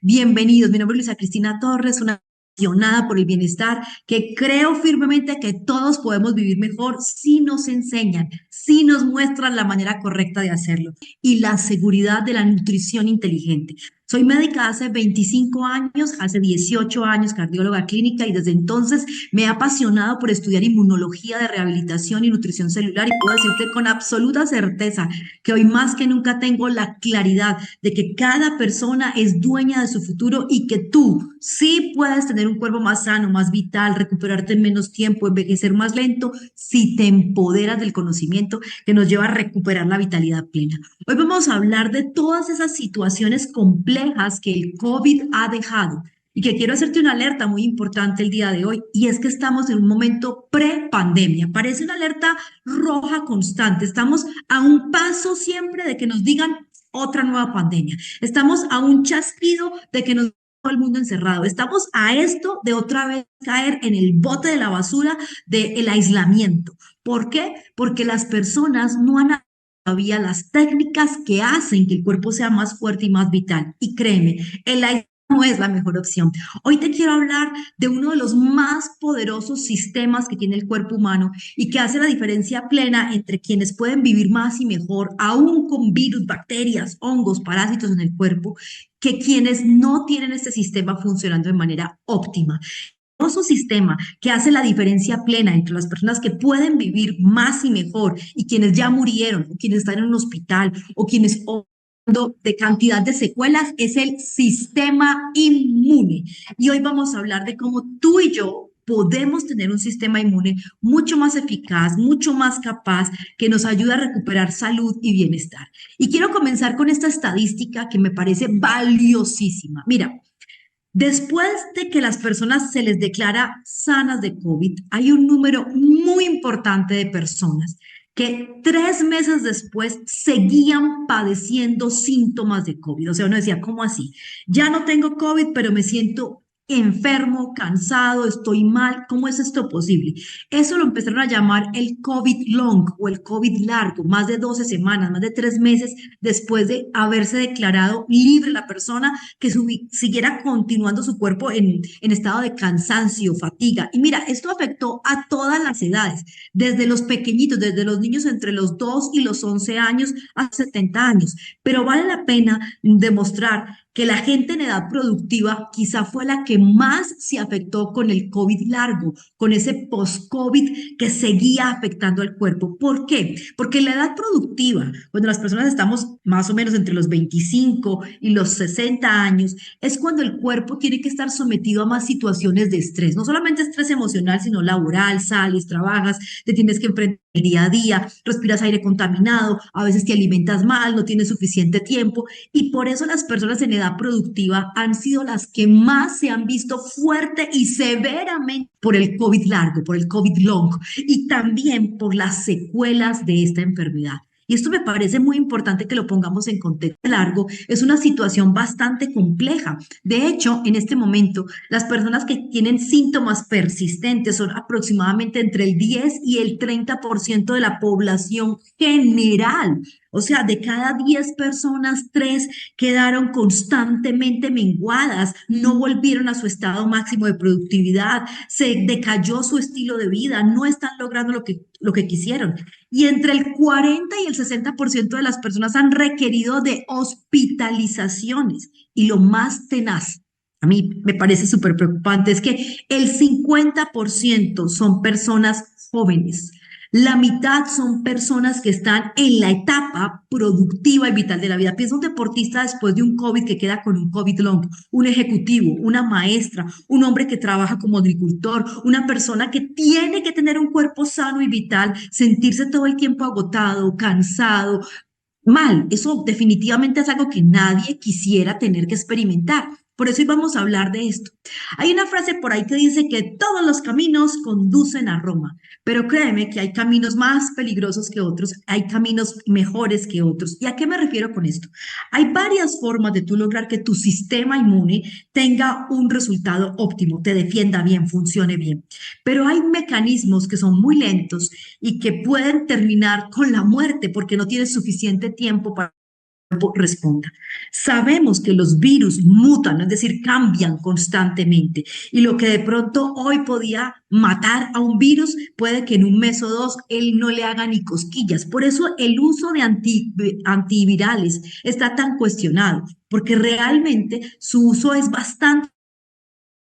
Bienvenidos, mi nombre es Luisa Cristina Torres, una apasionada por el bienestar, que creo firmemente que todos podemos vivir mejor si nos enseñan, si nos muestran la manera correcta de hacerlo y la seguridad de la nutrición inteligente. Soy médica hace 25 años, hace 18 años cardióloga clínica y desde entonces me he apasionado por estudiar inmunología de rehabilitación y nutrición celular y puedo decirte con absoluta certeza que hoy más que nunca tengo la claridad de que cada persona es dueña de su futuro y que tú sí puedes tener un cuerpo más sano, más vital, recuperarte en menos tiempo, envejecer más lento, si te empoderas del conocimiento que nos lleva a recuperar la vitalidad plena. Hoy vamos a hablar de todas esas situaciones complejas que el COVID ha dejado. Y que quiero hacerte una alerta muy importante el día de hoy, y es que estamos en un momento pre-pandemia. Parece una alerta roja constante. Estamos a un paso siempre de que nos digan otra nueva pandemia. Estamos a un chasquido de que nos todo el mundo encerrado. Estamos a esto de otra vez caer en el bote de la basura del aislamiento. ¿Por qué? Porque las personas no han todavía las técnicas que hacen que el cuerpo sea más fuerte y más vital. Y créeme, el aislamiento no es la mejor opción. Hoy te quiero hablar de uno de los más poderosos sistemas que tiene el cuerpo humano y que hace la diferencia plena entre quienes pueden vivir más y mejor, aún con virus, bacterias, hongos, parásitos en el cuerpo, que quienes no tienen este sistema funcionando de manera óptima. Es un sistema que hace la diferencia plena entre las personas que pueden vivir más y mejor y quienes ya murieron, o quienes están en un hospital, o quienes de cantidad de secuelas, es el sistema inmune. Y hoy vamos a hablar de cómo tú y yo podemos tener un sistema inmune mucho más eficaz, mucho más capaz, que nos ayuda a recuperar salud y bienestar. Y quiero comenzar con esta estadística que me parece valiosísima. Mira, después de que las personas se les declara sanas de COVID, hay un número muy importante de personas que 3 meses después seguían padeciendo síntomas de COVID. O sea, uno decía, ¿cómo así? Ya no tengo COVID, pero me siento enfermo, cansado, estoy mal. ¿Cómo es esto posible? Eso lo empezaron a llamar el COVID long o el COVID largo, más de 12 semanas, más de 3 meses después de haberse declarado libre la persona, que siguiera continuando su cuerpo en estado de cansancio, fatiga. Y mira, esto afectó a todas las edades, desde los pequeñitos, desde los niños entre los 2 y los 11 años a 70 años. Pero vale la pena demostrar que la gente en edad productiva quizá fue la que más se afectó con el COVID largo, con ese post-COVID que seguía afectando al cuerpo. ¿Por qué? Porque en la edad productiva, cuando las personas estamos más o menos entre los 25 y los 60 años, es cuando el cuerpo tiene que estar sometido a más situaciones de estrés, no solamente estrés emocional, sino laboral, sales, trabajas, te tienes que enfrentar el día a día, respiras aire contaminado, a veces te alimentas mal, no tienes suficiente tiempo y por eso las personas en edad productiva han sido las que más se han visto fuerte y severamente por el COVID largo, por el COVID long y también por las secuelas de esta enfermedad. Y esto me parece muy importante que lo pongamos en contexto largo. Es una situación bastante compleja. De hecho, en este momento, las personas que tienen síntomas persistentes son aproximadamente entre el 10 y el 30% de la población general. O sea, de cada 10 personas, 3 quedaron constantemente menguadas, no volvieron a su estado máximo de productividad, se decayó su estilo de vida, no están logrando lo que quisieron. Y entre el 40 y el 60% de las personas han requerido de hospitalizaciones. Y lo más tenaz, a mí me parece súper preocupante, es que el 50% son personas jóvenes. La mitad son personas que están en la etapa productiva y vital de la vida. Piensa un deportista después de un COVID que queda con un COVID long, un ejecutivo, una maestra, un hombre que trabaja como agricultor, una persona que tiene que tener un cuerpo sano y vital, sentirse todo el tiempo agotado, cansado, mal. Eso definitivamente es algo que nadie quisiera tener que experimentar. Por eso hoy vamos a hablar de esto. Hay una frase por ahí que dice que todos los caminos conducen a Roma, pero créeme que hay caminos más peligrosos que otros, hay caminos mejores que otros. ¿Y a qué me refiero con esto? Hay varias formas de tú lograr que tu sistema inmune tenga un resultado óptimo, te defienda bien, funcione bien, pero hay mecanismos que son muy lentos y que pueden terminar con la muerte porque no tienes suficiente tiempo para responda. Sabemos que los virus mutan, es decir, cambian constantemente. Y lo que de pronto hoy podía matar a un virus, puede que en un mes o dos él no le haga ni cosquillas. Por eso el uso de antivirales está tan cuestionado, porque realmente su uso es bastante,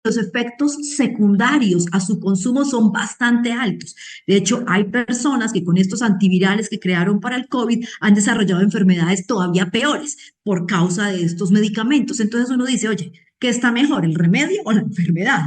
los efectos secundarios a su consumo son bastante altos. De hecho, hay personas que con estos antivirales que crearon para el COVID han desarrollado enfermedades todavía peores por causa de estos medicamentos. Entonces uno dice, oye, ¿qué está mejor, el remedio o la enfermedad?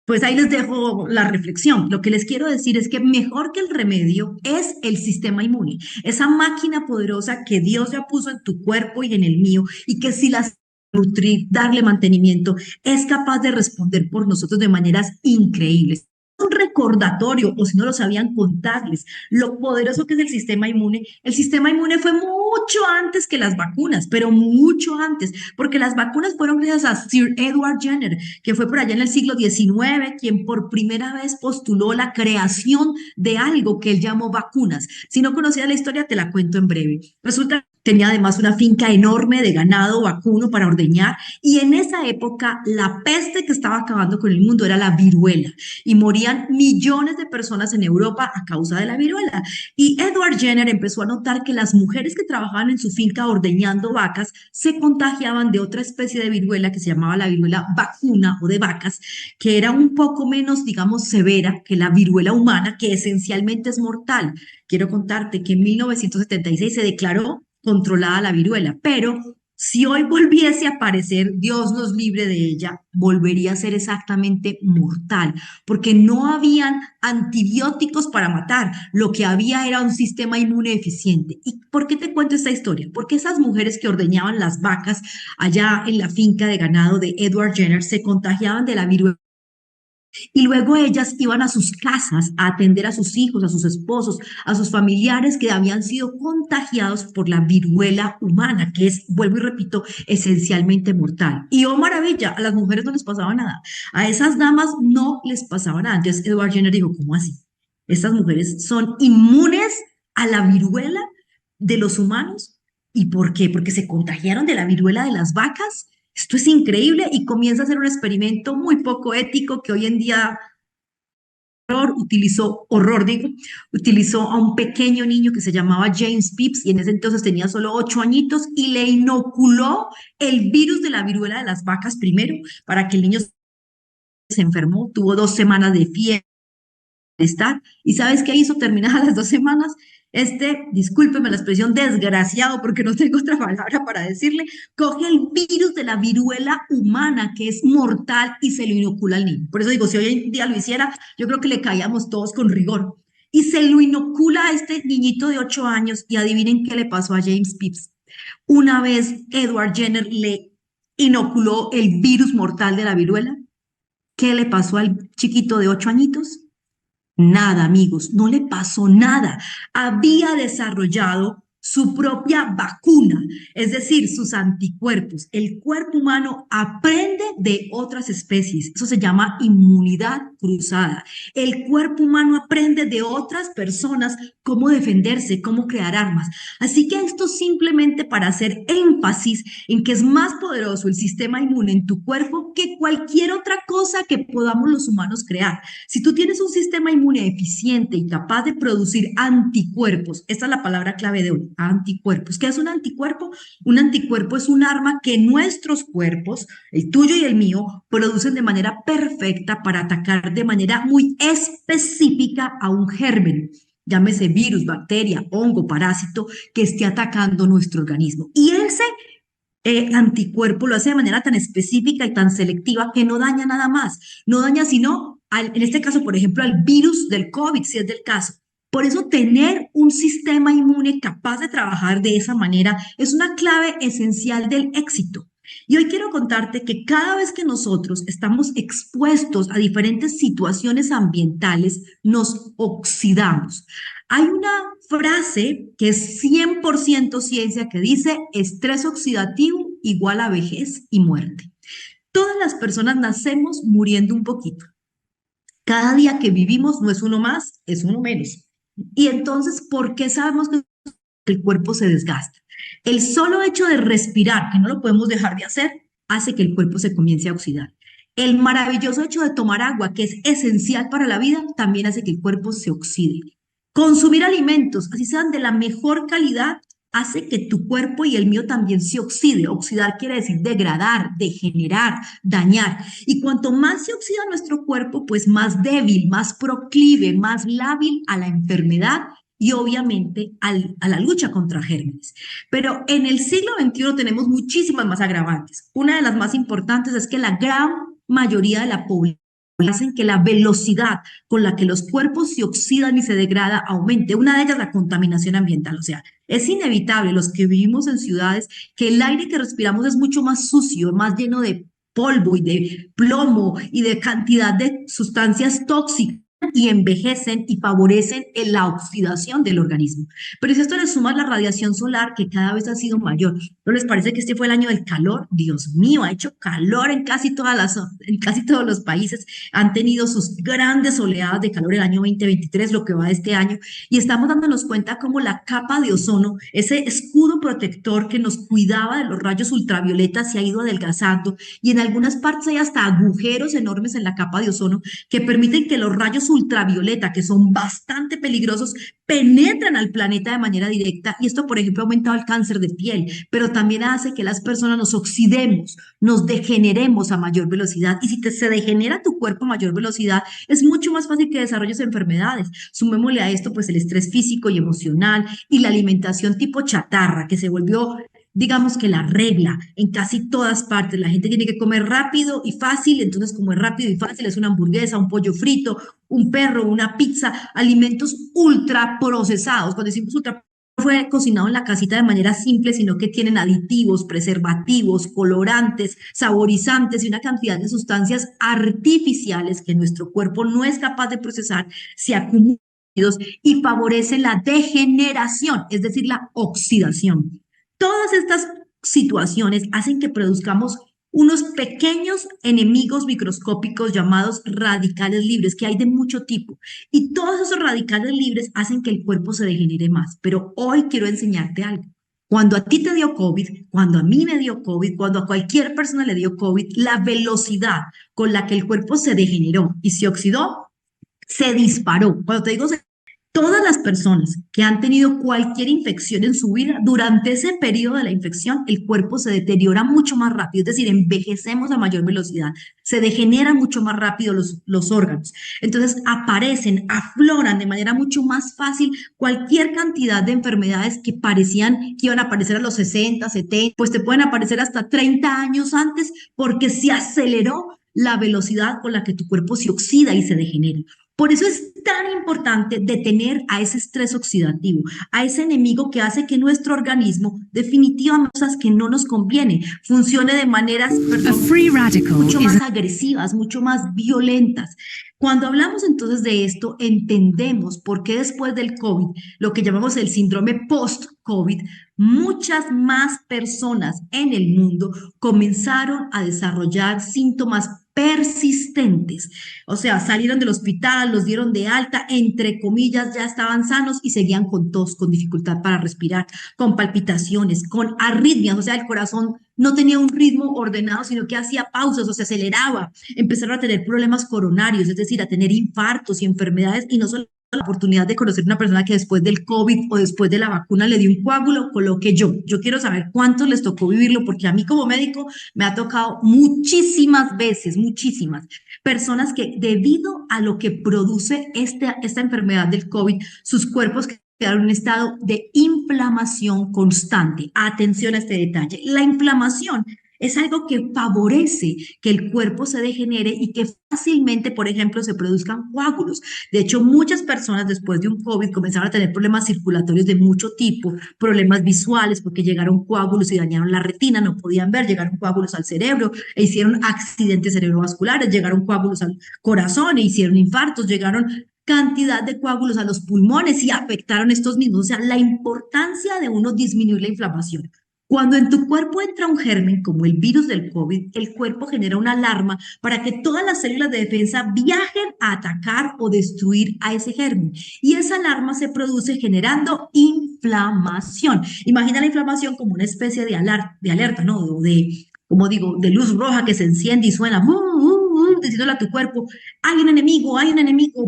Pues ahí les dejo la reflexión. Lo que les quiero decir es que mejor que el remedio es el sistema inmune, esa máquina poderosa que Dios ya puso en tu cuerpo y en el mío, y que si las nutrir, darle mantenimiento, es capaz de responder por nosotros de maneras increíbles. Un recordatorio, o si no lo sabían, contarles lo poderoso que es el sistema inmune. El sistema inmune fue mucho antes que las vacunas, pero mucho antes, porque las vacunas fueron gracias a Sir Edward Jenner, que fue por allá en el siglo XIX quien por primera vez postuló la creación de algo que él llamó vacunas. Si no conocías la historia, te la cuento en breve. Resulta que tenía además una finca enorme de ganado vacuno para ordeñar, y en esa época la peste que estaba acabando con el mundo era la viruela, y morían millones de personas en Europa a causa de la viruela. Y Edward Jenner empezó a notar que las mujeres que trabajaban en su finca ordeñando vacas se contagiaban de otra especie de viruela que se llamaba la viruela vacuna o de vacas, que era un poco menos, digamos, severa que la viruela humana, que esencialmente es mortal. Quiero contarte que en 1976 se declaró controlada la viruela, pero si hoy volviese a aparecer, Dios nos libre de ella, volvería a ser exactamente mortal, porque no habían antibióticos para matar, lo que había era un sistema inmune eficiente. ¿Y por qué te cuento esta historia? Porque esas mujeres que ordeñaban las vacas allá en la finca de ganado de Edward Jenner se contagiaban de la viruela, y luego ellas iban a sus casas a atender a sus hijos, a sus esposos, a sus familiares que habían sido contagiados por la viruela humana, que es, vuelvo y repito, esencialmente mortal. Y oh maravilla, a las mujeres no les pasaba nada, a esas damas no les pasaba nada. Entonces Edward Jenner dijo, ¿cómo así? Estas mujeres son inmunes a la viruela de los humanos. ¿Y por qué? Porque se contagiaron de la viruela de las vacas. Esto es increíble, y comienza a ser un experimento muy poco ético que hoy en día digo, utilizó a un pequeño niño que se llamaba James Phipps, y en ese entonces tenía solo 8 añitos, y le inoculó el virus de la viruela de las vacas primero para que el niño se enfermó, tuvo 2 semanas de fiebre, estar. ¿Y sabes qué hizo terminadas las 2 semanas? Discúlpeme la expresión, desgraciado, porque no tengo otra palabra para decirle, coge el virus de la viruela humana, que es mortal, y se lo inocula al niño. Por eso digo, si hoy en día lo hiciera, yo creo que le caíamos todos con rigor. Y se lo inocula a este niñito de 8 años, y adivinen qué le pasó a James Phipps. Una vez Edward Jenner le inoculó el virus mortal de la viruela, ¿qué le pasó al chiquito de 8 añitos? Nada, amigos, no le pasó nada. Había desarrollado su propia vacuna, es decir, sus anticuerpos. El cuerpo humano aprende de otras especies. Eso se llama inmunidad cruzada. El cuerpo humano aprende de otras personas cómo defenderse, cómo crear armas. Así que esto simplemente para hacer énfasis en que es más poderoso el sistema inmune en tu cuerpo que cualquier otra cosa que podamos los humanos crear. Si tú tienes un sistema inmune eficiente y capaz de producir anticuerpos, esta es la palabra clave de hoy, anticuerpos. ¿Qué es un anticuerpo? Un anticuerpo es un arma que nuestros cuerpos, el tuyo y el mío, producen de manera perfecta para atacar de manera muy específica a un germen, llámese virus, bacteria, hongo, parásito, que esté atacando nuestro organismo. Y ese anticuerpo lo hace de manera tan específica y tan selectiva que no daña nada más, no daña sino, en este caso, por ejemplo, al virus del COVID, si es del caso. Por eso tener un sistema inmune capaz de trabajar de esa manera es una clave esencial del éxito. Y hoy quiero contarte que cada vez que nosotros estamos expuestos a diferentes situaciones ambientales, nos oxidamos. Hay una frase que es 100% ciencia que dice estrés oxidativo igual a vejez y muerte. Todas las personas nacemos muriendo un poquito. Cada día que vivimos no es uno más, es uno menos. Y entonces, ¿por qué sabemos que el cuerpo se desgasta. El solo hecho de respirar, que no lo podemos dejar de hacer, hace que el cuerpo se comience a oxidar. El maravilloso hecho de tomar agua, que es esencial para la vida, también hace que el cuerpo se oxide. Consumir alimentos, así sean de la mejor calidad, hace que tu cuerpo y el mío también se oxide. Oxidar quiere decir degradar, degenerar, dañar. Y cuanto más se oxida nuestro cuerpo, pues más débil, más proclive, más lábil a la enfermedad y obviamente a la lucha contra gérmenes. Pero en el siglo XXI tenemos muchísimas más agravantes. Una de las más importantes es que la gran mayoría de la población hacen que la velocidad con la que los cuerpos se oxidan y se degrada aumente. Una de ellas, la contaminación ambiental. O sea, es inevitable los que vivimos en ciudades que el aire que respiramos es mucho más sucio, más lleno de polvo y de plomo y de cantidad de sustancias tóxicas y envejecen y favorecen en la oxidación del organismo. Pero si esto le suma la radiación solar, que cada vez ha sido mayor, ¿no les parece que este fue el año del calor? Dios mío, ha hecho calor en casi todos los países, han tenido sus grandes oleadas de calor el año 2023, lo que va de este año, y estamos dándonos cuenta cómo la capa de ozono, ese escudo protector que nos cuidaba de los rayos ultravioletas, se ha ido adelgazando, y en algunas partes hay hasta agujeros enormes en la capa de ozono que permiten que los rayos ultravioleta, que son bastante peligrosos, penetran al planeta de manera directa y esto, por ejemplo, ha aumentado el cáncer de piel, pero también hace que las personas nos oxidemos, nos degeneremos a mayor velocidad y si se degenera tu cuerpo a mayor velocidad, es mucho más fácil que desarrolles enfermedades. Sumémosle a esto pues el estrés físico y emocional y la alimentación tipo chatarra que se volvió, digamos que la regla en casi todas partes. La gente tiene que comer rápido y fácil, entonces como es rápido y fácil es una hamburguesa, un pollo frito, un perro, una pizza, alimentos ultra procesados. Cuando decimos ultra no fue cocinado en la casita de manera simple, sino que tienen aditivos, preservativos, colorantes, saborizantes y una cantidad de sustancias artificiales que nuestro cuerpo no es capaz de procesar, se acumulan y favorecen la degeneración, es decir, la oxidación. Todas estas situaciones hacen que produzcamos unos pequeños enemigos microscópicos llamados radicales libres, que hay de mucho tipo. Y todos esos radicales libres hacen que el cuerpo se degenere más. Pero hoy quiero enseñarte algo. Cuando a ti te dio COVID, cuando a mí me dio COVID, cuando a cualquier persona le dio COVID, la velocidad con la que el cuerpo se degeneró y se oxidó, se disparó. Cuando te digo todas las personas que han tenido cualquier infección en su vida, durante ese periodo de la infección, el cuerpo se deteriora mucho más rápido, es decir, envejecemos a mayor velocidad, se degeneran mucho más rápido los órganos. Entonces aparecen, afloran de manera mucho más fácil cualquier cantidad de enfermedades que parecían que iban a aparecer a los 60, 70, pues te pueden aparecer hasta 30 años antes porque se aceleró la velocidad con la que tu cuerpo se oxida y se degenera. Por eso es tan importante detener a ese estrés oxidativo, a ese enemigo que hace que nuestro organismo, definitivamente cosas que no nos conviene, funcione de maneras, mucho más agresivas, mucho más violentas. Cuando hablamos entonces de esto, entendemos por qué después del COVID, lo que llamamos el síndrome post-COVID, muchas más personas en el mundo comenzaron a desarrollar síntomas persistentes. O sea, salieron del hospital, los dieron de alta, entre comillas, ya estaban sanos y seguían con tos, con dificultad para respirar, con palpitaciones, con arritmias. O sea, el corazón no tenía un ritmo ordenado, sino que hacía pausas o se aceleraba. Empezaron a tener problemas coronarios, es decir, a tener infartos y enfermedades, y no solo la oportunidad de conocer una persona que después del COVID o después de la vacuna le dio un coágulo, coloque yo. Yo quiero saber cuántos les tocó vivirlo, porque a mí como médico me ha tocado muchísimas veces, muchísimas personas que debido a lo que produce esta enfermedad del COVID, sus cuerpos quedaron en un estado de inflamación constante. Atención a este detalle. La inflamación es algo que favorece que el cuerpo se degenere y que fácilmente, por ejemplo, se produzcan coágulos. De hecho, muchas personas después de un COVID comenzaron a tener problemas circulatorios de mucho tipo, problemas visuales porque llegaron coágulos y dañaron la retina, no podían ver, llegaron coágulos al cerebro e hicieron accidentes cerebrovasculares, llegaron coágulos al corazón e hicieron infartos, llegaron cantidad de coágulos a los pulmones y afectaron estos mismos. O sea, la importancia de uno disminuir la inflamación. Cuando en tu cuerpo entra un germen como el virus del COVID, el cuerpo genera una alarma para que todas las células de defensa viajen a atacar o destruir a ese germen. Y esa alarma se produce generando inflamación. inflamación. Imagina la inflamación como una especie de alerta, ¿no? O de, como digo, de luz roja que se enciende y suena, diciéndole a tu cuerpo, hay un enemigo,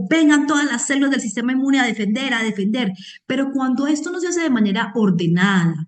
vengan todas las células del sistema inmune a defender, a defender. Pero cuando esto no se hace de manera ordenada,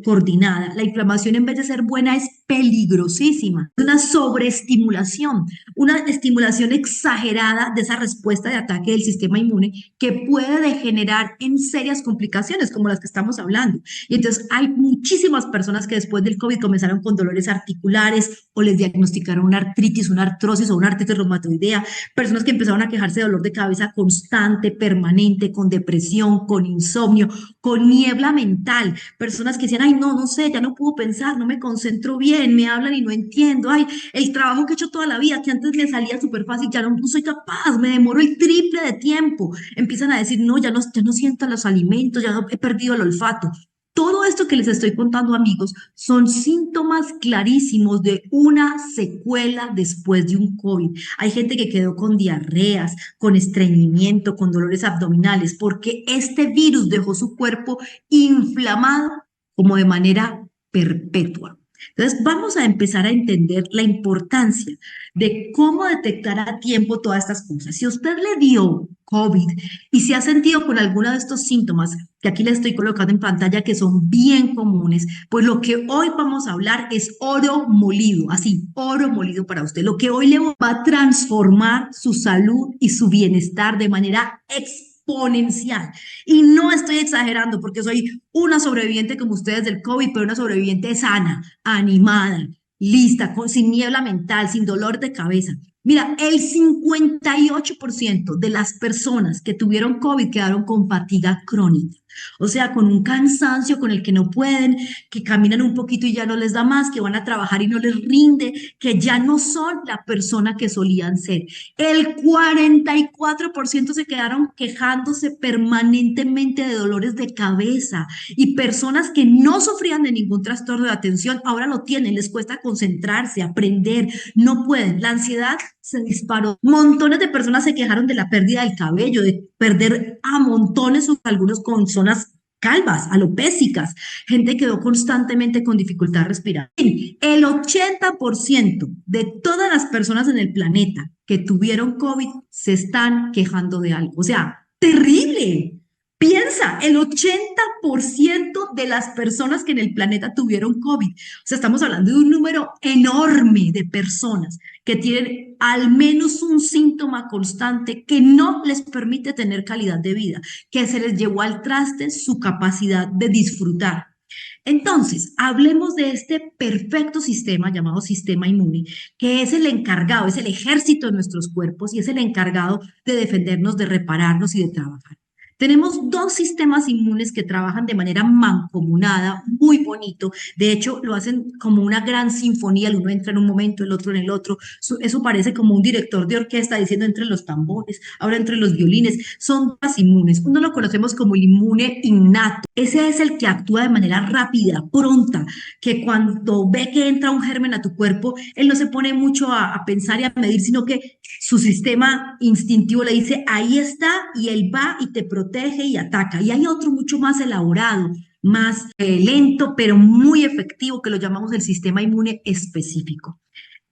coordinada, la inflamación en vez de ser buena es peligrosísima. Es una sobreestimulación, una estimulación exagerada de esa respuesta de ataque del sistema inmune que puede degenerar en serias complicaciones como las que estamos hablando. Y entonces hay muchísimas personas que después del COVID comenzaron con dolores articulares o les diagnosticaron una artritis, una artrosis o una artritis reumatoidea, personas que empezaron a quejarse de dolor de cabeza constante, permanente, con depresión, con insomnio, con niebla mental, personas que decían, ay, no, no sé, ya no puedo pensar, no me concentro bien, me hablan y no entiendo, ay, el trabajo que he hecho toda la vida, que antes me salía súper fácil, ya no soy capaz, me demoro el triple de tiempo. Empiezan a decir, no, ya no siento los alimentos, ya no, he perdido el olfato. Todo esto que les estoy contando, amigos, son síntomas clarísimos de una secuela después de un COVID. Hay gente que quedó con diarreas, con estreñimiento, con dolores abdominales, porque este virus dejó su cuerpo inflamado como de manera perpetua. Entonces, vamos a empezar a entender la importancia de cómo detectar a tiempo todas estas cosas. Si usted le dio COVID y se ha sentido con alguno de estos síntomas que aquí le estoy colocando en pantalla, que son bien comunes, pues lo que hoy vamos a hablar es oro molido, así, oro molido para usted. Lo que hoy le va a transformar su salud y su bienestar de manera exponencial. Y no estoy exagerando porque soy una sobreviviente como ustedes del COVID, pero una sobreviviente sana, animada, lista, sin niebla mental, sin dolor de cabeza. Mira, el 58% de las personas que tuvieron COVID quedaron con fatiga crónica, o sea, con un cansancio con el que no pueden, que caminan un poquito y ya no les da más, que van a trabajar y no les rinde, que ya no son la persona que solían ser. El 44% se quedaron quejándose permanentemente de dolores de cabeza y personas que no sufrían de ningún trastorno de atención ahora lo tienen, les cuesta concentrarse, aprender, no pueden. La ansiedad se disparó. Montones de personas se quejaron de la pérdida del cabello, de perder a montones, o algunos con zonas calvas, alopésicas. Gente quedó constantemente con dificultad respiratoria. El 80% de todas las personas en el planeta que tuvieron COVID se están quejando de algo. O sea, terrible. Piensa, el 80% de las personas que en el planeta tuvieron COVID. O sea, estamos hablando de un número enorme de personas que tienen al menos un síntoma constante que no les permite tener calidad de vida, que se les llevó al traste su capacidad de disfrutar. Entonces, hablemos de este perfecto sistema llamado sistema inmune, que es el encargado, es el ejército de nuestros cuerpos y es el encargado de defendernos, de repararnos y de trabajar. Tenemos dos sistemas inmunes que trabajan de manera mancomunada, muy bonito. De hecho, lo hacen como una gran sinfonía. El uno entra en un momento, el otro en el otro. Eso parece como un director de orquesta diciendo entre los tambores, ahora entre los violines. Son dos inmunes. Uno lo conocemos como el inmune innato. Ese es el que actúa de manera rápida, pronta, que cuando ve que entra un germen a tu cuerpo, él no se pone mucho a pensar y a medir, sino que su sistema instintivo le dice, ahí está, y él va y te protege y ataca. Y hay otro mucho más elaborado, más lento, pero muy efectivo, que lo llamamos el sistema inmune específico.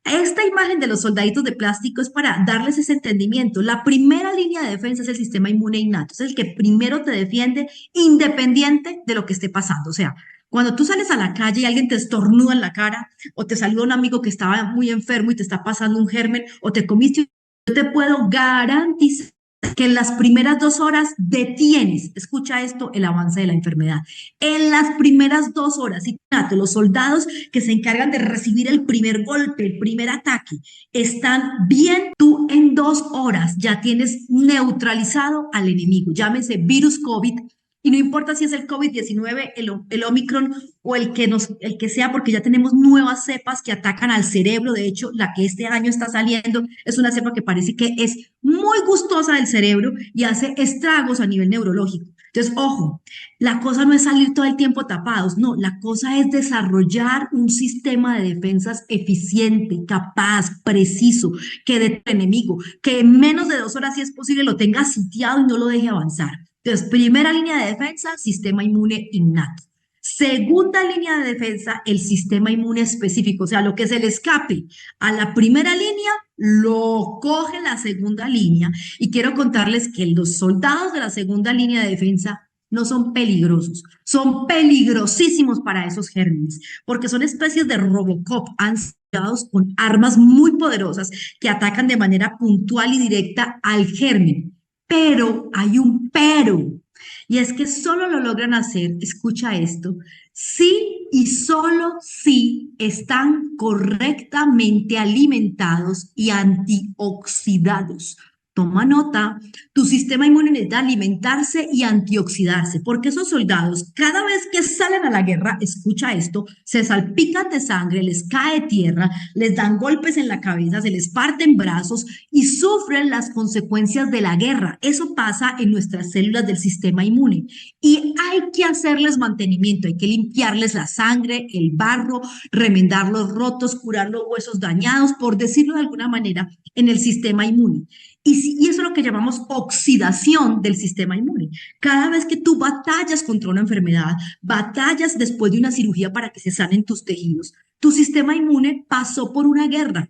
Esta imagen de los soldaditos de plástico es para darles ese entendimiento. La primera línea de defensa es el sistema inmune innato, es el que primero te defiende independiente de lo que esté pasando. O sea, cuando tú sales a la calle y alguien te estornuda en la cara o te saluda un amigo que estaba muy enfermo y te está pasando un germen o te comiste, yo te puedo garantizar que en las primeras 2 horas detienes, escucha esto, el avance de la enfermedad. En las primeras 2 horas, fíjate, los soldados que se encargan de recibir el primer golpe, el primer ataque, están bien. Tú en 2 horas ya tienes neutralizado al enemigo, llámese virus COVID, y no importa si es el COVID-19, el Omicron o el que sea, porque ya tenemos nuevas cepas que atacan al cerebro. De hecho, la que este año está saliendo es una cepa que parece que es muy gustosa del cerebro y hace estragos a nivel neurológico. Entonces, ojo, la cosa no es salir todo el tiempo tapados, no, la cosa es desarrollar un sistema de defensas eficiente, capaz, preciso, que detenga al enemigo, que en menos de 2 horas, si es posible, lo tenga sitiado y no lo deje avanzar. Entonces, primera línea de defensa, sistema inmune innato. Segunda línea de defensa, el sistema inmune específico, o sea, lo que se le escape a la primera línea, lo coge la segunda línea. Y quiero contarles que los soldados de la segunda línea de defensa no son peligrosos, son peligrosísimos para esos gérmenes, porque son especies de Robocop, ansiados con armas muy poderosas que atacan de manera puntual y directa al germen. Pero hay un pero, y es que solo lo logran hacer, escucha esto, si y solo si están correctamente alimentados y antioxidados. Toma nota, tu sistema inmune necesita alimentarse y antioxidarse, porque esos soldados, cada vez que salen a la guerra, escucha esto, se salpican de sangre, les cae tierra, les dan golpes en la cabeza, se les parten brazos y sufren las consecuencias de la guerra. Eso pasa en nuestras células del sistema inmune y hay que hacerles mantenimiento, hay que limpiarles la sangre, el barro, remendar los rotos, curar los huesos dañados, por decirlo de alguna manera, en el sistema inmune. Y eso es lo que llamamos oxidación del sistema inmune. Cada vez que tú batallas contra una enfermedad, batallas después de una cirugía para que se sanen tus tejidos, tu sistema inmune pasó por una guerra.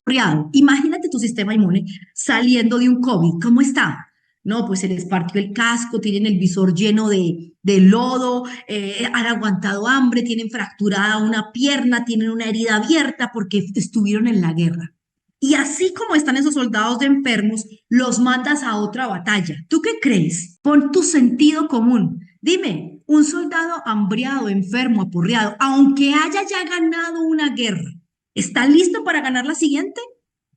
Imagínate tu sistema inmune saliendo de un COVID. ¿Cómo está? No, pues se les partió el casco, tienen el visor lleno de lodo, han aguantado hambre, tienen fracturada una pierna, tienen una herida abierta porque estuvieron en la guerra. Y así como están esos soldados de enfermos, los mandas a otra batalla. ¿Tú qué crees? Pon tu sentido común. Dime, un soldado hambriado, enfermo, apurreado, aunque haya ya ganado una guerra, ¿está listo para ganar la siguiente?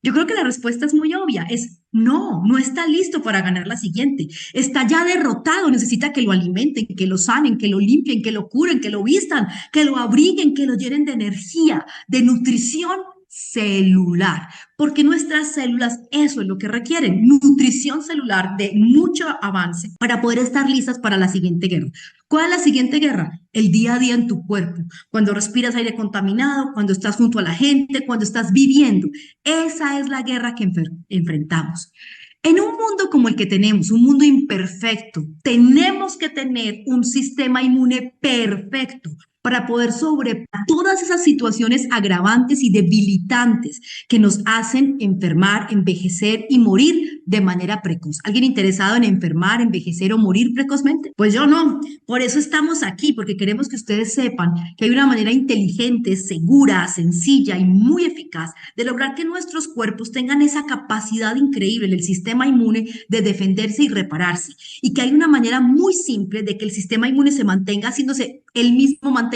Yo creo que la respuesta es muy obvia, es no, no está listo para ganar la siguiente. Está ya derrotado, necesita que lo alimenten, que lo sanen, que lo limpien, que lo curen, que lo vistan, que lo abriguen, que lo llenen de energía, de nutrición celular, porque nuestras células eso es lo que requieren, nutrición celular de mucho avance para poder estar listas para la siguiente guerra. ¿Cuál es la siguiente guerra? El día a día en tu cuerpo, cuando respiras aire contaminado, cuando estás junto a la gente, cuando estás viviendo. Esa es la guerra que enfrentamos. En un mundo como el que tenemos, un mundo imperfecto, tenemos que tener un sistema inmune perfecto para poder sobrepasar todas esas situaciones agravantes y debilitantes que nos hacen enfermar, envejecer y morir de manera precoz. ¿Alguien interesado en enfermar, envejecer o morir precozmente? Pues yo no. Por eso estamos aquí, porque queremos que ustedes sepan que hay una manera inteligente, segura, sencilla y muy eficaz de lograr que nuestros cuerpos tengan esa capacidad increíble, el sistema inmune, de defenderse y repararse. Y que hay una manera muy simple de que el sistema inmune se mantenga haciéndose el mismo mantenimiento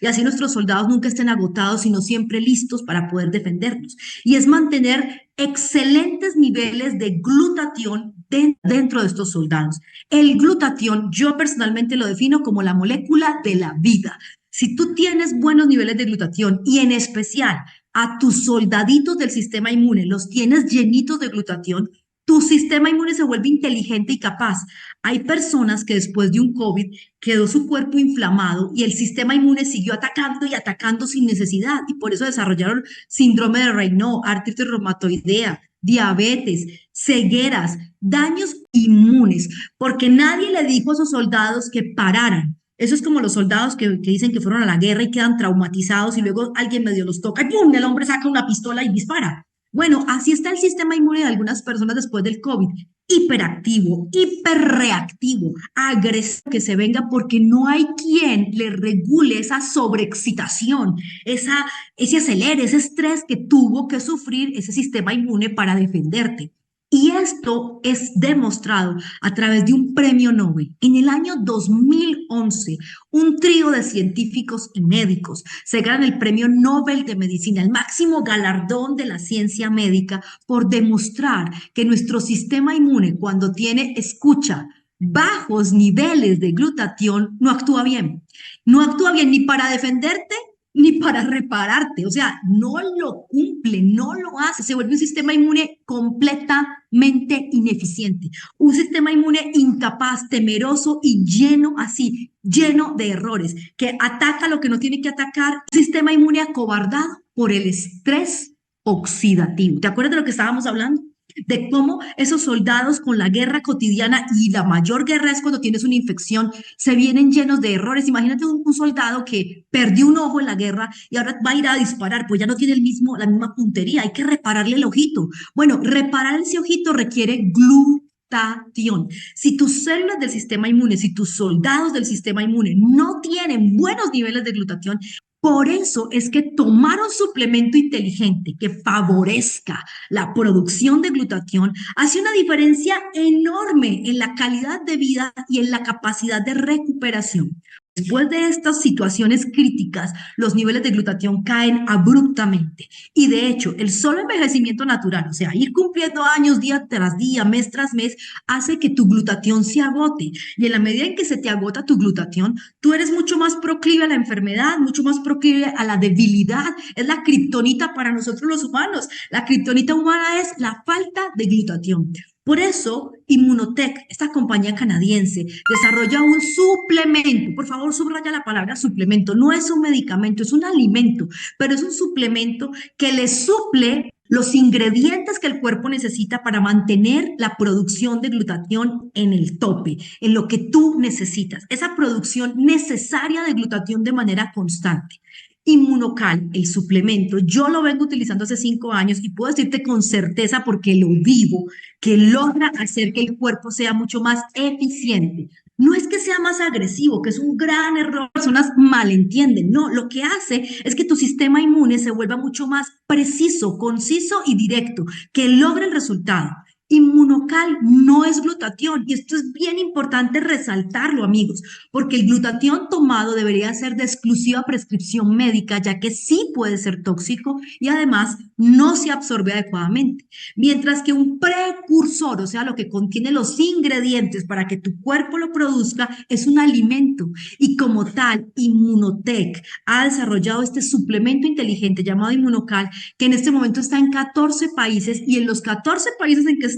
y así nuestros soldados nunca estén agotados, sino siempre listos para poder defendernos. Y es mantener excelentes niveles de glutatión dentro de estos soldados. El glutatión, yo personalmente lo defino como la molécula de la vida. Si tú tienes buenos niveles de glutatión y en especial a tus soldaditos del sistema inmune los tienes llenitos de glutatión, tu sistema inmune se vuelve inteligente y capaz. Hay personas que después de un COVID quedó su cuerpo inflamado y el sistema inmune siguió atacando y atacando sin necesidad y por eso desarrollaron síndrome de Raynaud, artritis reumatoidea, diabetes, cegueras, daños inmunes, porque nadie le dijo a sus soldados que pararan. Eso es como los soldados que dicen que fueron a la guerra y quedan traumatizados y luego alguien medio los toca y ¡pum! El hombre saca una pistola y dispara. Bueno, así está el sistema inmune de algunas personas después del COVID. Hiperactivo, hiperreactivo, agresivo que se venga porque no hay quien le regule esa sobreexcitación, ese acelere, ese estrés que tuvo que sufrir ese sistema inmune para defenderte. Y esto es demostrado a través de un premio Nobel. En el año 2011, un trío de científicos y médicos se ganan el premio Nobel de Medicina, el máximo galardón de la ciencia médica, por demostrar que nuestro sistema inmune, cuando tiene, escucha, bajos niveles de glutatión, no actúa bien. No actúa bien ni para defenderte ni para repararte, o sea, no lo cumple, no lo hace, se vuelve un sistema inmune completamente ineficiente, un sistema inmune incapaz, temeroso y lleno así, lleno de errores, que ataca lo que no tiene que atacar, un sistema inmune acobardado por el estrés oxidativo. ¿Te acuerdas de lo que estábamos hablando? de cómo esos soldados con la guerra cotidiana, y la mayor guerra es cuando tienes una infección, se vienen llenos de errores. Imagínate un soldado que perdió un ojo en la guerra y ahora va a ir a disparar, pues ya no tiene la misma puntería, hay que repararle el ojito. Bueno, reparar ese ojito requiere glutatión. Si tus células del sistema inmune, si tus soldados del sistema inmune no tienen buenos niveles de glutatión, por eso es que tomar un suplemento inteligente que favorezca la producción de glutatión hace una diferencia enorme en la calidad de vida y en la capacidad de recuperación. Después de estas situaciones críticas, los niveles de glutatión caen abruptamente. Y de hecho, el solo envejecimiento natural, o sea, ir cumpliendo años día tras día, mes tras mes, hace que tu glutatión se agote. Y en la medida en que se te agota tu glutatión, tú eres mucho más proclive a la enfermedad, mucho más proclive a la debilidad. Es la kriptonita para nosotros los humanos. La kriptonita humana es la falta de glutatión. Por eso, Immunotech, esta compañía canadiense, desarrolla un suplemento. Por favor, subraya la palabra suplemento. No es un medicamento, es un alimento, pero es un suplemento que le suple los ingredientes que el cuerpo necesita para mantener la producción de glutatión en el tope, en lo que tú necesitas, esa producción necesaria de glutatión de manera constante. Inmunocal, el suplemento, yo lo vengo utilizando hace 5 años y puedo decirte con certeza porque lo vivo, que logra hacer que el cuerpo sea mucho más eficiente. No es que sea más agresivo, que es un gran error, personas malentienden. No, lo que hace es que tu sistema inmune se vuelva mucho más preciso, conciso y directo, que logre el resultado. Inmunocal no es glutatión y esto es bien importante resaltarlo, amigos, porque el glutatión tomado debería ser de exclusiva prescripción médica, ya que sí puede ser tóxico y además no se absorbe adecuadamente. Mientras que un precursor, o sea, lo que contiene los ingredientes para que tu cuerpo lo produzca, es un alimento. Y como tal, Immunotech ha desarrollado este suplemento inteligente llamado Inmunocal, que en este momento está en 14 países y en los 14 países en que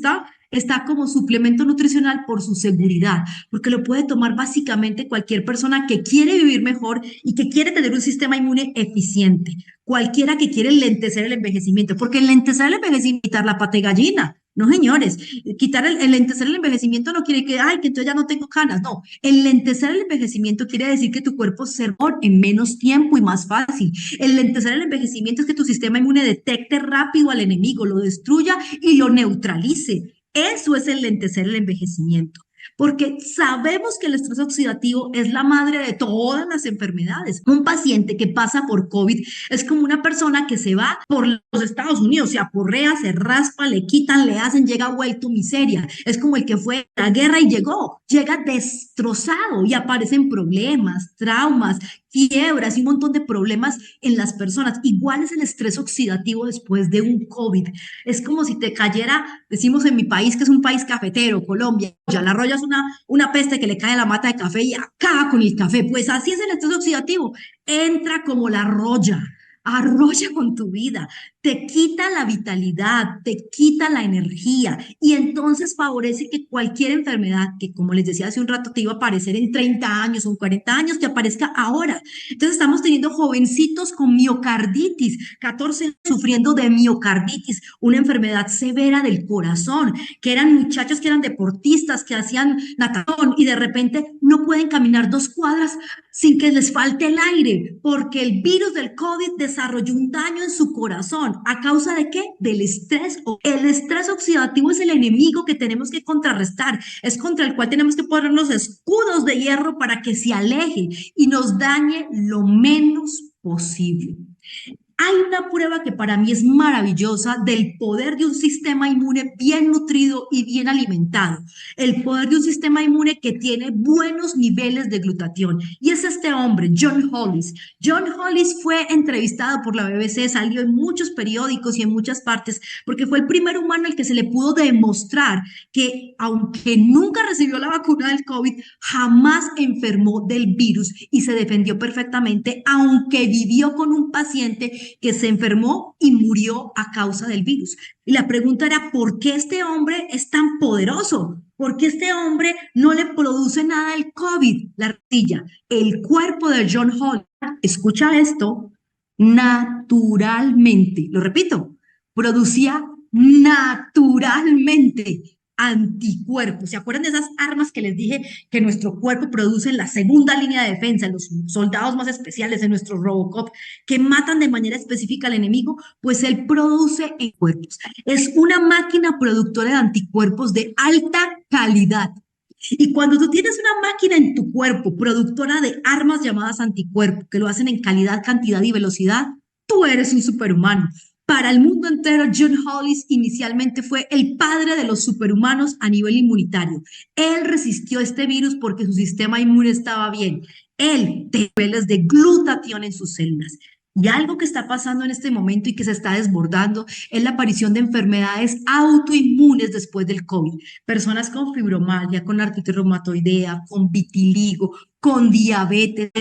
está como suplemento nutricional por su seguridad, porque lo puede tomar básicamente cualquier persona que quiere vivir mejor y que quiere tener un sistema inmune eficiente, cualquiera que quiere lentecer el envejecimiento, porque lentecer el envejecimiento es quitar la pata de gallina. No, señores, quitar el lentecer el envejecimiento no quiere que, ay, que entonces ya no tengo canas. No, el lentecer el envejecimiento quiere decir que tu cuerpo se mejor en menos tiempo y más fácil. El lentecer el envejecimiento es que tu sistema inmune detecte rápido al enemigo, lo destruya y lo neutralice. Eso es el lentecer el envejecimimiento. Porque sabemos que el estrés oxidativo es la madre de todas las enfermedades. Un paciente que pasa por COVID es como una persona que se va por los Estados Unidos, se aporrea, se raspa, le quitan, le hacen, llega vuelto miseria. Es como el que fue a la guerra y llega destrozado y aparecen problemas, traumas, quiebras y un montón de problemas en las personas. Igual es el estrés oxidativo después de un COVID. Es como si te cayera, decimos en mi país que es un país cafetero, Colombia, ya la roya es una peste que le cae a la mata de café y acaba con el café. Pues así es el estrés oxidativo. Entra como la roya, arrolla con tu vida, te quita la vitalidad, te quita la energía y entonces favorece que cualquier enfermedad que, como les decía hace un rato, te iba a aparecer en 30 años o en 40 años, te aparezca ahora. Entonces estamos teniendo jovencitos con miocarditis, 14 sufriendo de miocarditis, una enfermedad severa del corazón, que eran muchachos que eran deportistas, que hacían natación y de repente no pueden caminar 2 cuadras sin que les falte el aire, porque el virus del COVID desarrolló un daño en su corazón. ¿A causa de qué? Del estrés. El estrés oxidativo es el enemigo que tenemos que contrarrestar, es contra el cual tenemos que ponernos escudos de hierro para que se aleje y nos dañe lo menos posible. Hay una prueba que para mí es maravillosa del poder de un sistema inmune bien nutrido y bien alimentado. El poder de un sistema inmune que tiene buenos niveles de glutatión. Y es este hombre, John Hollis. John Hollis fue entrevistado por la BBC, salió en muchos periódicos y en muchas partes, porque fue el primer humano al que se le pudo demostrar que, aunque nunca recibió la vacuna del COVID, jamás enfermó del virus y se defendió perfectamente, aunque vivió con un paciente que se enfermó y murió a causa del virus. Y la pregunta era, ¿por qué este hombre es tan poderoso? ¿Por qué este hombre no le produce nada al COVID? La artilla, el cuerpo de John Holland, escucha esto, naturalmente, lo repito, producía naturalmente anticuerpos. ¿Se acuerdan de esas armas que les dije que nuestro cuerpo produce en la segunda línea de defensa, en los soldados más especiales, en nuestro Robocop, que matan de manera específica al enemigo? Pues él produce anticuerpos. Es una máquina productora de anticuerpos de alta calidad. Y cuando tú tienes una máquina en tu cuerpo productora de armas llamadas anticuerpo, que lo hacen en calidad, cantidad y velocidad, tú eres un superhumano. Para el mundo entero, John Hollis inicialmente fue el padre de los superhumanos a nivel inmunitario. Él resistió este virus porque su sistema inmune estaba bien. Él tenía niveles de glutatión en sus células. Y algo que está pasando en este momento y que se está desbordando es la aparición de enfermedades autoinmunes después del COVID. Personas con fibromialgia, con artritis reumatoidea, con vitiligo, con diabetes,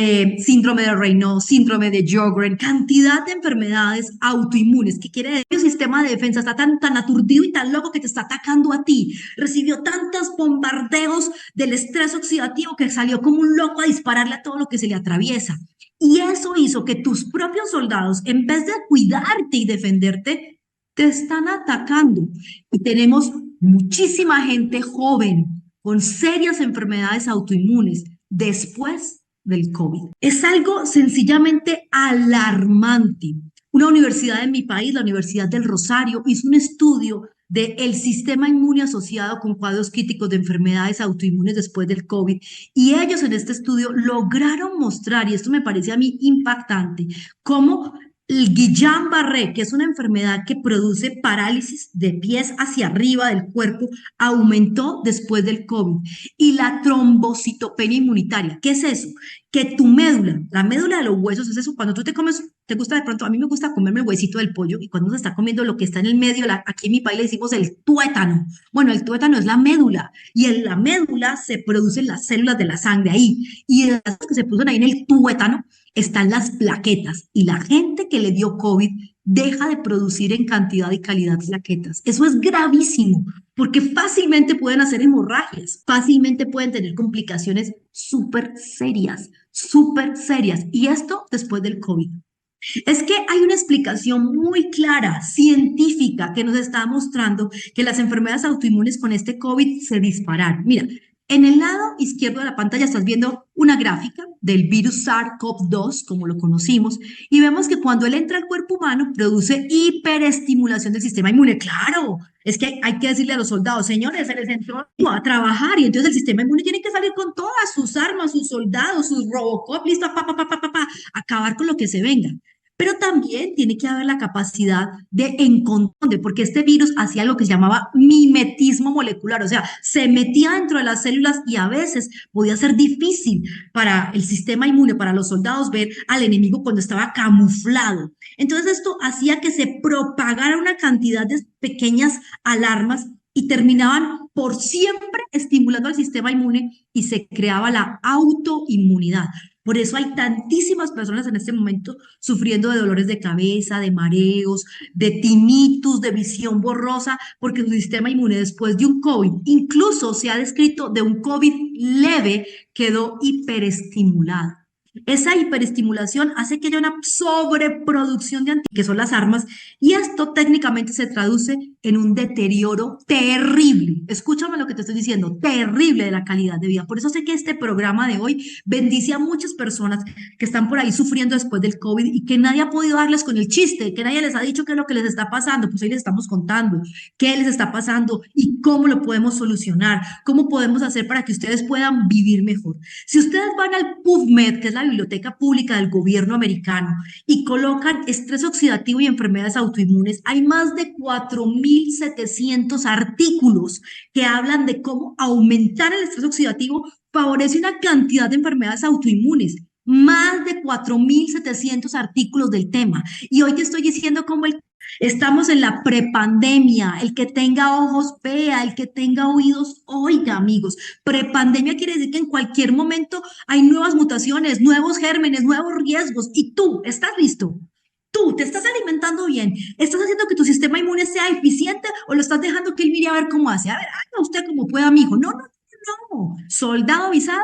síndrome de Raynaud, síndrome de Sjögren, cantidad de enfermedades autoinmunes, que quiere decir que el sistema de defensa está tan aturdido y tan loco que te está atacando a ti. Recibió tantos bombardeos del estrés oxidativo que salió como un loco a dispararle a todo lo que se le atraviesa. Y eso hizo que tus propios soldados, en vez de cuidarte y defenderte, te están atacando. Y tenemos muchísima gente joven con serias enfermedades autoinmunes después del COVID. Es algo sencillamente alarmante. Una universidad en mi país, la Universidad del Rosario, hizo un estudio del sistema inmune asociado con cuadros críticos de enfermedades autoinmunes después del COVID. Y ellos en este estudio lograron mostrar, y esto me parece a mí impactante, cómo el Guillain-Barré, que es una enfermedad que produce parálisis de pies hacia arriba del cuerpo, aumentó después del COVID. Y la trombocitopenia inmunitaria, ¿qué es eso? Que tu médula, la médula de los huesos, es eso, cuando tú te comes, te gusta de pronto, a mí me gusta comerme el huesito del pollo, y cuando se está comiendo lo que está en el medio, aquí en mi país le decimos el tuétano. Bueno, el tuétano es la médula, y en la médula se producen las células de la sangre ahí, y de las que se producen ahí en el tuétano están las plaquetas, y la gente que le dio COVID deja de producir en cantidad y calidad plaquetas. Eso es gravísimo, porque fácilmente pueden hacer hemorragias, fácilmente pueden tener complicaciones súper serias, y esto después del COVID. Es que hay una explicación muy clara, científica, que nos está mostrando que las enfermedades autoinmunes con este COVID se dispararon. Mira, en el lado izquierdo de la pantalla estás viendo una gráfica del virus SARS-CoV-2, como lo conocimos, y vemos que cuando él entra al cuerpo humano produce hiperestimulación del sistema inmune. Claro, es que hay que decirle a los soldados, señores, se les entró a trabajar y entonces el sistema inmune tiene que salir con todas sus armas, sus soldados, sus Robocop, listo, acabar con lo que se venga. Pero también tiene que haber la capacidad de encontrar, porque este virus hacía lo que se llamaba mimetismo molecular, o sea, se metía dentro de las células y a veces podía ser difícil para el sistema inmune, para los soldados, ver al enemigo cuando estaba camuflado. Entonces esto hacía que se propagara una cantidad de pequeñas alarmas y terminaban por siempre estimulando al sistema inmune y se creaba la autoinmunidad. Por eso hay tantísimas personas en este momento sufriendo de dolores de cabeza, de mareos, de tinnitus, de visión borrosa, porque su sistema inmune después de un COVID, incluso se ha descrito de un COVID leve, quedó hiperestimulado. Esa hiperestimulación hace que haya una sobreproducción de anticuerpos, que son las armas, y esto técnicamente se traduce en un deterioro terrible. Escúchame lo que te estoy diciendo, terrible de la calidad de vida. Por eso sé que este programa de hoy bendice a muchas personas que están por ahí sufriendo después del COVID y que nadie ha podido darles con el chiste, que nadie les ha dicho qué es lo que les está pasando. Pues hoy les estamos contando qué les está pasando y cómo lo podemos solucionar, cómo podemos hacer para que ustedes puedan vivir mejor. Si ustedes van al PubMed, que es la biblioteca pública del gobierno americano, y colocan estrés oxidativo y enfermedades autoinmunes, hay más de 4.700 artículos que hablan de cómo aumentar el estrés oxidativo favorece una cantidad de enfermedades autoinmunes. Más de 4.700 artículos del tema. Y hoy te estoy diciendo cómo estamos en la prepandemia. El que tenga ojos vea, el que tenga oídos oiga, amigos. Prepandemia quiere decir que en cualquier momento hay nuevas mutaciones, nuevos gérmenes, nuevos riesgos. Y tú, ¿estás listo? Tú, ¿te estás alimentando bien? ¿Estás haciendo que tu sistema inmune sea eficiente o lo estás dejando que él mire a ver cómo hace? A ver, haga usted como pueda, mijo. No. Soldado avisado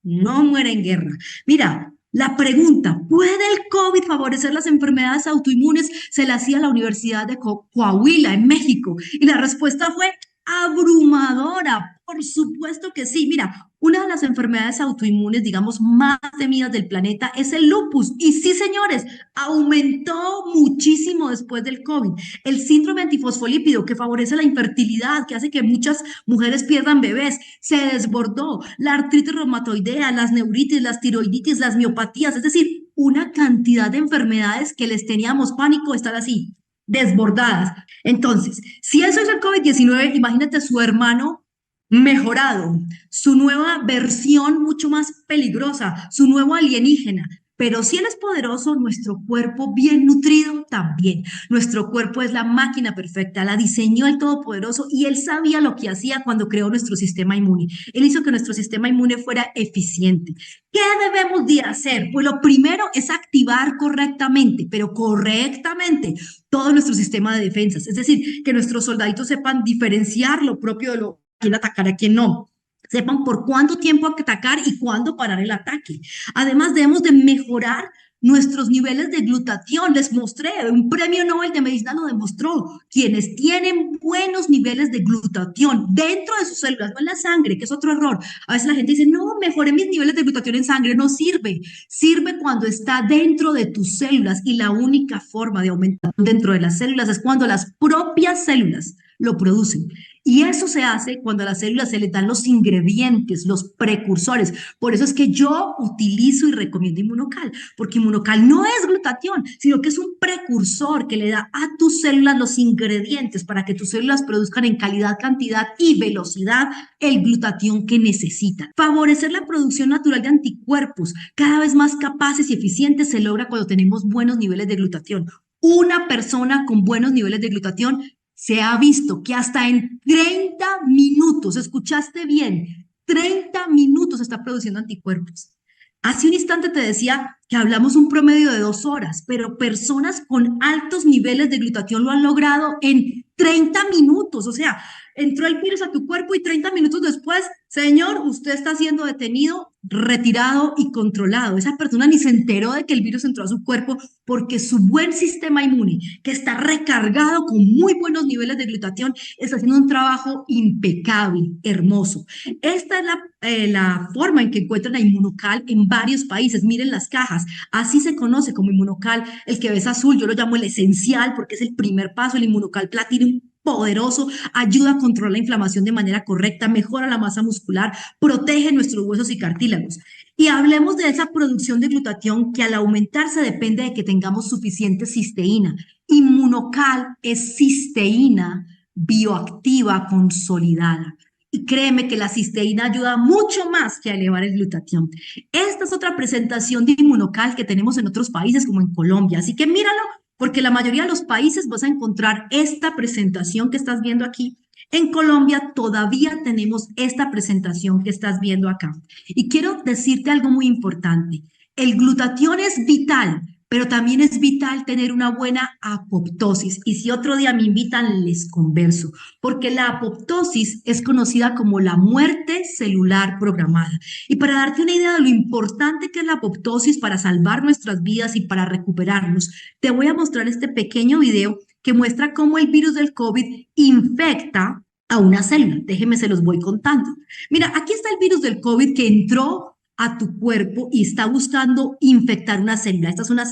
no muere en guerra. Mira, La pregunta, ¿puede el COVID favorecer las enfermedades autoinmunes? Se la hacía a la Universidad de Coahuila, en México, y la respuesta fue abrumadora. Por supuesto que sí. Mira, una de las enfermedades autoinmunes, digamos, más temidas del planeta es el lupus. Y sí, señores, aumentó muchísimo después del COVID. El síndrome antifosfolípido, que favorece la infertilidad, que hace que muchas mujeres pierdan bebés, se desbordó. La artritis reumatoidea, las neuritis, las tiroiditis, las miopatías, es decir, una cantidad de enfermedades que les teníamos pánico están así, desbordadas. Entonces, si eso es el COVID-19, imagínate su hermano mejorado, su nueva versión mucho más peligrosa, su nuevo alienígena. Pero si Él es poderoso, nuestro cuerpo bien nutrido también. Nuestro cuerpo es la máquina perfecta, la diseñó el Todopoderoso y Él sabía lo que hacía cuando creó nuestro sistema inmune. Él hizo que nuestro sistema inmune fuera eficiente. ¿Qué debemos de hacer? Pues lo primero es activar correctamente, pero correctamente, todo nuestro sistema de defensas. Es decir, que nuestros soldaditos sepan diferenciar lo propio de lo quién atacar, a quién no. Sepan por cuánto tiempo atacar y cuándo parar el ataque. Además, debemos de mejorar nuestros niveles de glutatión. Les mostré, un premio Nobel de Medicina lo demostró. Quienes tienen buenos niveles de glutatión dentro de sus células, no en la sangre, que es otro error. A veces la gente dice, no, mejoré mis niveles de glutatión en sangre. No sirve. Sirve cuando está dentro de tus células y la única forma de aumentar dentro de las células es cuando las propias células lo producen. Y eso se hace cuando a las células se les dan los ingredientes, los precursores. Por eso es que yo utilizo y recomiendo Inmunocal, porque Inmunocal no es glutatión, sino que es un precursor que le da a tus células los ingredientes para que tus células produzcan en calidad, cantidad y velocidad el glutatión que necesitan. Favorecer la producción natural de anticuerpos, cada vez más capaces y eficientes, se logra cuando tenemos buenos niveles de glutatión. Una persona con buenos niveles de glutatión se ha visto que hasta en 30 minutos, escuchaste bien, 30 minutos está produciendo anticuerpos. Hace un instante te decía que hablamos un promedio de 2 horas, pero personas con altos niveles de glutatión lo han logrado en 30 minutos. O sea, entró el virus a tu cuerpo y 30 minutos después, señor, usted está siendo detenido, retirado y controlado. Esa persona ni se enteró de que el virus entró a su cuerpo porque su buen sistema inmune, que está recargado con muy buenos niveles de glutatión, está haciendo un trabajo impecable, hermoso. Esta es la forma en que encuentran a Inmunocal en varios países. Miren las cajas. Así se conoce como Inmunocal. El que ves azul, yo lo llamo el esencial porque es el primer paso. El Inmunocal Platinum, poderoso, ayuda a controlar la inflamación de manera correcta, mejora la masa muscular, protege nuestros huesos y cartílagos. Y hablemos de esa producción de glutatión que al aumentarse depende de que tengamos suficiente cisteína. Inmunocal es cisteína bioactiva consolidada. Y créeme que la cisteína ayuda mucho más que a elevar el glutatión. Esta es otra presentación de Inmunocal que tenemos en otros países como en Colombia. Así que míralo, porque la mayoría de los países vas a encontrar esta presentación que estás viendo aquí. En Colombia todavía tenemos esta presentación que estás viendo acá. Y quiero decirte algo muy importante. El glutatión es vital, pero también es vital tener una buena apoptosis. Y si otro día me invitan, les converso, porque la apoptosis es conocida como la muerte celular programada. Y para darte una idea de lo importante que es la apoptosis para salvar nuestras vidas y para recuperarnos, te voy a mostrar este pequeño video que muestra cómo el virus del COVID infecta a una célula. Déjenme, se los voy contando. Mira, aquí está el virus del COVID que entró a tu cuerpo y está buscando infectar una célula. Esta es una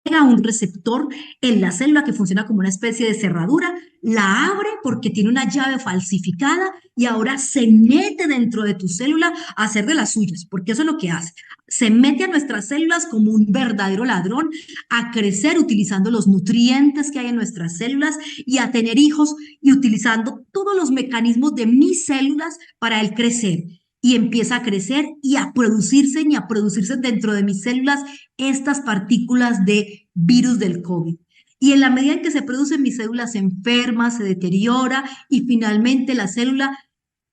llega a un receptor en la célula que funciona como una especie de cerradura, la abre porque tiene una llave falsificada y ahora se mete dentro de tu célula a hacer de las suyas, porque eso es lo que hace. Se mete a nuestras células como un verdadero ladrón, a crecer utilizando los nutrientes que hay en nuestras células y a tener hijos y utilizando todos los mecanismos de mis células para el crecer. Y empieza a crecer y a producirse dentro de mis células estas partículas de virus del COVID. Y en la medida en que se producen mis células se enferma, se deteriora y finalmente la célula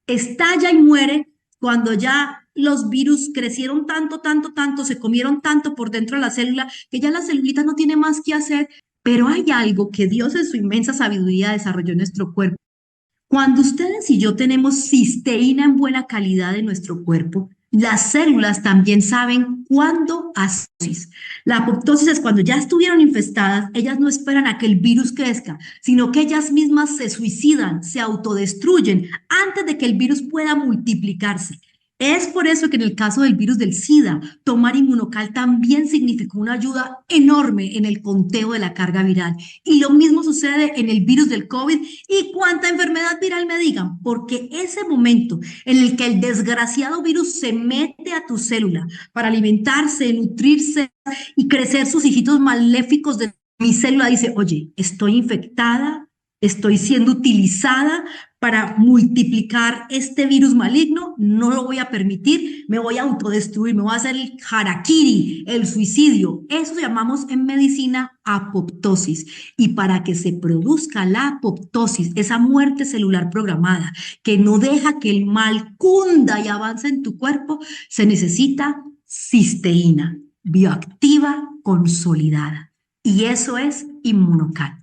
estalla y muere cuando ya los virus crecieron tanto, tanto, tanto, se comieron tanto por dentro de la célula que ya la celulita no tiene más que hacer. Pero hay algo que Dios en su inmensa sabiduría desarrolló en nuestro cuerpo. Cuando ustedes y yo tenemos cisteína en buena calidad en nuestro cuerpo, Las células también saben cuándo hacer apoptosis. La apoptosis es cuando ya estuvieron infestadas, ellas no esperan a que el virus crezca, sino que ellas mismas se suicidan, se autodestruyen antes de que el virus pueda multiplicarse. Es por eso que en el caso del virus del SIDA, tomar inmunocal también significó una ayuda enorme en el conteo de la carga viral. Y lo mismo sucede en el virus del COVID y cuánta enfermedad viral me digan, porque ese momento en el que el desgraciado virus se mete a tu célula para alimentarse, nutrirse y crecer sus hijitos maléficos de mi célula, dice, oye, estoy infectada, estoy siendo utilizada para multiplicar este virus maligno, no lo voy a permitir, me voy a autodestruir, me voy a hacer el harakiri, el suicidio. Eso llamamos en medicina apoptosis. Y para que se produzca la apoptosis, esa muerte celular programada, que no deja que el mal cunda y avance en tu cuerpo, se necesita cisteína, bioactiva consolidada. Y eso es inmunocal.